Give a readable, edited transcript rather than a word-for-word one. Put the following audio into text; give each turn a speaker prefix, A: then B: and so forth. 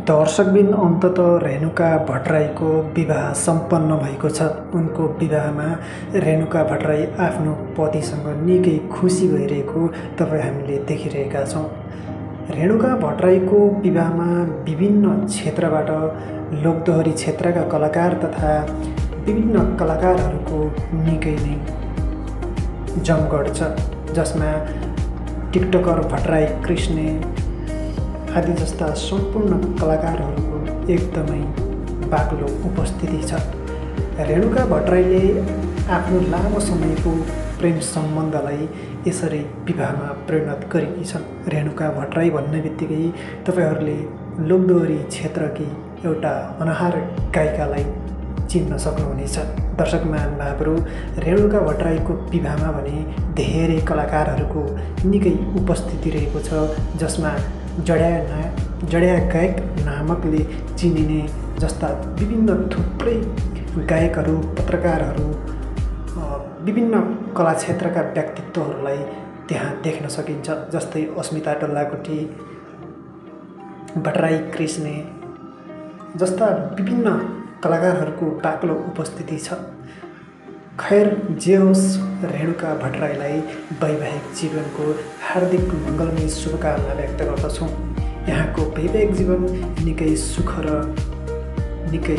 A: दर्शकबिन अन्ततः रेणुका भट्टराईको विवाह सम्पन्न भएको छ। उनको विवाहमा रेणुका भट्टराई आफ्नो पतिसँग निकै खुसी भइरहेको तपाईँ हामीले देखिरहेका छौँ। रेणुका भट्टराईको विवाहमा विभिन्न क्षेत्रबाट लोकदोहोरी क्षेत्रका कलाकार तथा विभिन्न कलाकारहरूको निकै नै जमघट छ, जसमा टिकटकर भट्टराई कृष्ण आदि जस्ता सम्पूर्ण कलाकारहरूको एकदमै बाक्लो उपस्थिति छ। रेणुका भट्टराईले आफ्नो लामो समयको प्रेम सम्बन्धलाई यसरी विवाहमा परिणत गरेकी छन्। रेणुका भट्टराई भन्ने बित्तिकै तपाईहरूले लोकदोहोरी क्षेत्रकी एउटा अनहार गायिकालाई चिन्न सक्नुहुनेछ। दर्शक महानुभावहरू, रेणुका भट्टराईको विवाहमा भने धेरै कलाकारहरूको निकै उपस्थिति रहेको छ, जसमा जड्या गायक नामकले चिनिने जस्ता विभिन्न थुप्रै गायकहरू, पत्रकारहरू, विभिन्न कला क्षेत्रका व्यक्तित्वहरूलाई त्यहाँ देख्न सकिन्छ। जस्तै अस्मिता डल्लाकोटी, भट्टराई कृष्ण जस्ता विभिन्न कलाकारहरूको बाक्लो उपस्थिति छ। खैर जे होस्, रेणुका भट्टराईलाई वैवाहिक जीवनको हार्दिक मङ्गलमय शुभकामना व्यक्त गर्दछौँ। यहाँको वैवाहिक जीवन निकै सुख र निकै